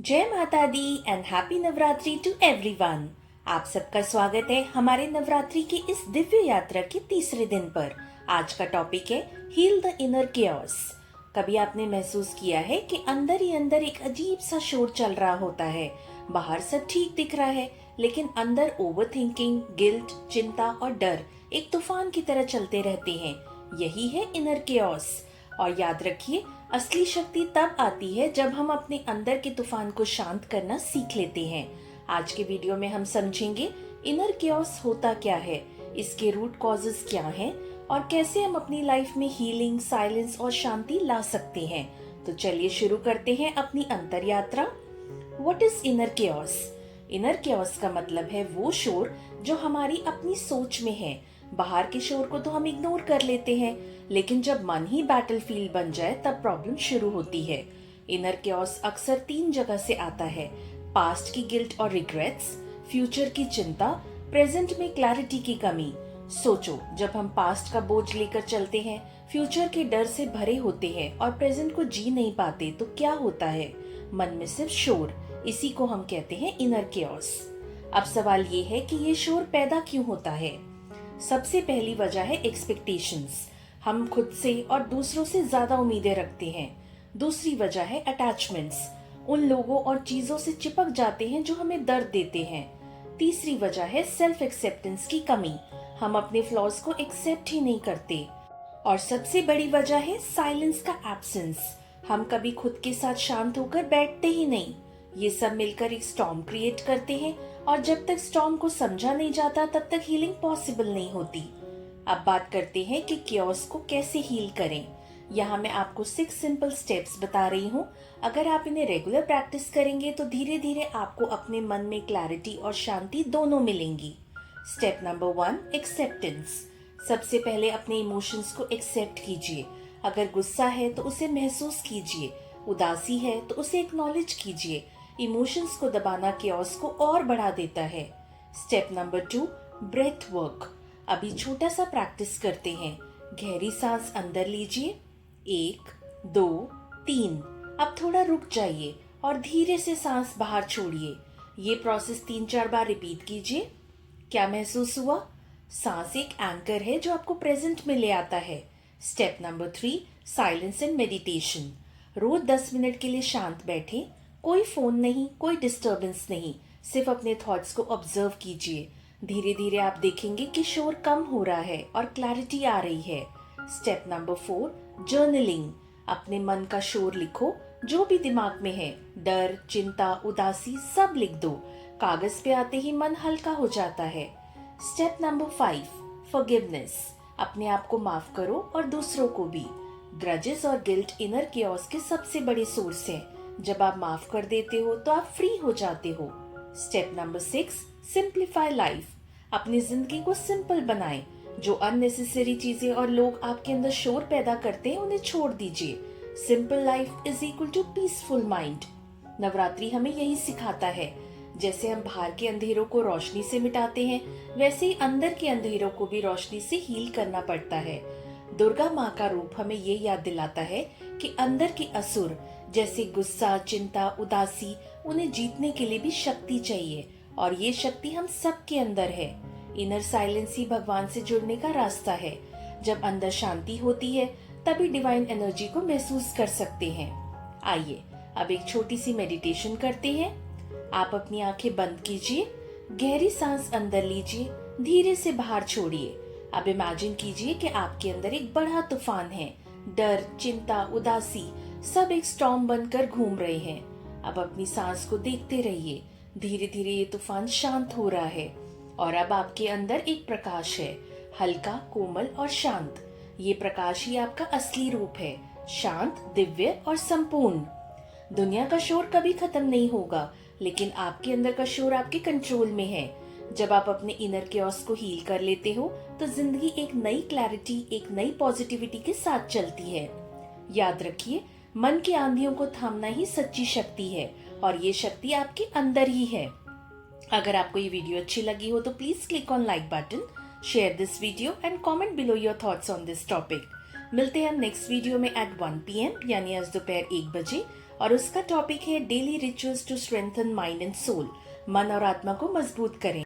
जय माता दी and happy Navratri to everyone. आप सबका स्वागत है हमारे नवरात्रि की इस दिव्य यात्रा के तीसरे दिन पर। आज का टॉपिक है हील द इनर केओस। कभी आपने महसूस किया है कि अंदर ही अंदर एक अजीब सा शोर चल रहा होता है। बाहर सब ठीक दिख रहा है, लेकिन अंदर ओवर थिंकिंग, गिल्ट, चिंता और डर एक तूफान की तरह चलते रहते हैं। यही है इनर केओस। और याद रखिए, असली शक्ति तब आती है जब हम अपने अंदर के तूफान को शांत करना सीख लेते हैं। आज के वीडियो में हम समझेंगे इनर केओस होता क्या है, इसके रूट कॉजेस क्या हैं और कैसे हम अपनी लाइफ में हीलिंग, साइलेंस और शांति ला सकते हैं। तो चलिए शुरू करते हैं अपनी अंतर यात्रा। What is inner chaos? Inner chaos का मतलब है वो शोर जो हमारी अपनी सोच में है। बाहर के शोर को तो हम इग्नोर कर लेते हैं, लेकिन जब मन ही बैटलफील्ड बन जाए तब प्रॉब्लम शुरू होती है। इनर केओस अक्सर 3 जगह से आता है: पास्ट की गिल्ट और रिग्रेट्स, फ्यूचर की चिंता, प्रेजेंट में क्लैरिटी की कमी। सोचो, जब हम पास्ट का बोझ लेकर चलते हैं, फ्यूचर के डर से भरे होते हैं और प्रेजेंट को जी नहीं पाते, तो क्या होता है? मन में सिर्फ शोर। इसी को हम कहते हैं इनर केओस। अब सवाल ये है कि ये शोर पैदा क्यों होता है? सबसे पहली वजह है एक्सपेक्टेशंस। हम खुद से और दूसरों से ज्यादा उम्मीदें रखते हैं। दूसरी वजह है अटैचमेंट्स। उन लोगों और चीजों से चिपक जाते हैं जो हमें दर्द देते हैं। तीसरी वजह है सेल्फ एक्सेप्टेंस की कमी। हम अपने फ्लॉज को एक्सेप्ट ही नहीं करते। और सबसे बड़ी वजह है साइलेंस का एब्सेंस। हम कभी खुद के साथ शांत होकर बैठते ही नहीं। ये सब मिलकर एक स्टॉर्म क्रिएट करते हैं, और जब तक स्टॉर्म को समझा नहीं जाता तब तक हीलिंग पॉसिबल नहीं होती। अब बात करते हैं कि केओस को कैसे हील करें। यहाँ मैं आपको 6 सिंपल स्टेप्स बता रही हूँ। अगर आप इन्हें रेगुलर प्रैक्टिस करेंगे तो धीरे धीरे आपको अपने मन में क्लैरिटी और शांति दोनों मिलेंगी। Step number 1, acceptance. सबसे पहले अपने इमोशंस को एक्सेप्ट कीजिए। अगर गुस्सा है तो उसे महसूस कीजिए, उदासी है तो उसे एक्नॉलेज कीजिए। इमोशंस को दबाना केओस को और बढ़ा देता है। Step number 2, breath work. अभी छोटा सा प्रैक्टिस करते हैं। गहरी सांस अंदर लीजिए, 1, 2, 3। अब थोड़ा रुक जाइए और धीरे से सांस बाहर छोड़िए। ये प्रोसेस 3-4 बार रिपीट कीजिए। क्या महसूस हुआ? सांस एक एंकर है जो आपको प्रेजेंट में ले आता है। Step number 3, silence and meditation. रोज 10 मिनट के लिए शांत बैठे। कोई फोन नहीं, कोई डिस्टरबेंस नहीं, सिर्फ अपने थॉट्स को ऑब्जर्व कीजिए। धीरे धीरे आप देखेंगे कि शोर कम हो रहा है और क्लैरिटी आ रही है। Step number 4, journaling. अपने मन का शोर लिखो, जो भी दिमाग में है, डर, चिंता, उदासी, सब लिख दो। कागज पे आते ही मन हल्का हो जाता है। Step number 5, forgiveness. अपने आप को माफ करो और दूसरों को भी। ग्रजेस और गिल्ट इनर केओस के सबसे बड़े सोर्स हैं। जब आप माफ कर देते हो तो आप फ्री हो जाते हो। Step number 6, simplify life. अपनी जिंदगी को सिंपल बनाएं। जो अननेसेसरी चीजें और लोग आपके अंदर शोर पैदा करते हैं, उन्हें छोड़ दीजिए। Simple life is equal to peaceful mind. Navratri हमें यही सिखाता है। जैसे हम बाहर के अंधेरों को रोशनी से मिटाते हैं, वैसे ही अंदर के अंधेरों को भी रोशनी से हील करना पड़ता है। दुर्गा माँ का रूप हमें ये याद दिलाता है कि अंदर के असुर जैसे गुस्सा, चिंता, उदासी, उन्हें जीतने के लिए भी शक्ति चाहिए, और ये शक्ति हम सबके अंदर है। इनर साइलेंस ही भगवान से जुड़ने का रास्ता है। जब अंदर शांति होती है तभी डिवाइन एनर्जी को महसूस कर सकते हैं। आइए अब एक छोटी सी मेडिटेशन करते हैं। आप अपनी आंखें बंद कीजिए, गहरी सांस अंदर लीजिए, धीरे से बाहर छोड़िए। अब इमेजिन कीजिए कि आपके अंदर एक बड़ा तूफान है। डर, चिंता, उदासी सब एक स्टॉर्म बनकर घूम रहे हैं। अब अपनी सांस को देखते रहिए। धीरे धीरे ये तूफान शांत हो रहा है, और अब आपके अंदर एक प्रकाश है, हल्का, कोमल और शांत। ये प्रकाश ही आपका असली रूप है, शांत, दिव्य और संपूर्ण। दुनिया का शोर कभी खत्म नहीं होगा, लेकिन आपके अंदर का शोर आपके कंट्रोल में है। जब आप अपने इनर केओस को हील कर लेते हो तो जिंदगी एक नई क्लैरिटी, एक नई पॉजिटिविटी के साथ चलती है। याद रखिए, मन की आंधियों को थामना ही सच्ची शक्ति है, और ये शक्ति आपके अंदर ही है। अगर आपको ये वीडियो अच्छी लगी हो तो please click on like button, share this video and comment below your thoughts on this topic. मिलते हैं नेक्स्ट वीडियो में एट 1 PM, यानी आज दोपहर 1 बजे। और उसका टॉपिक है daily rituals to strengthen mind and soul. मन और आत्मा को मजबूत करें।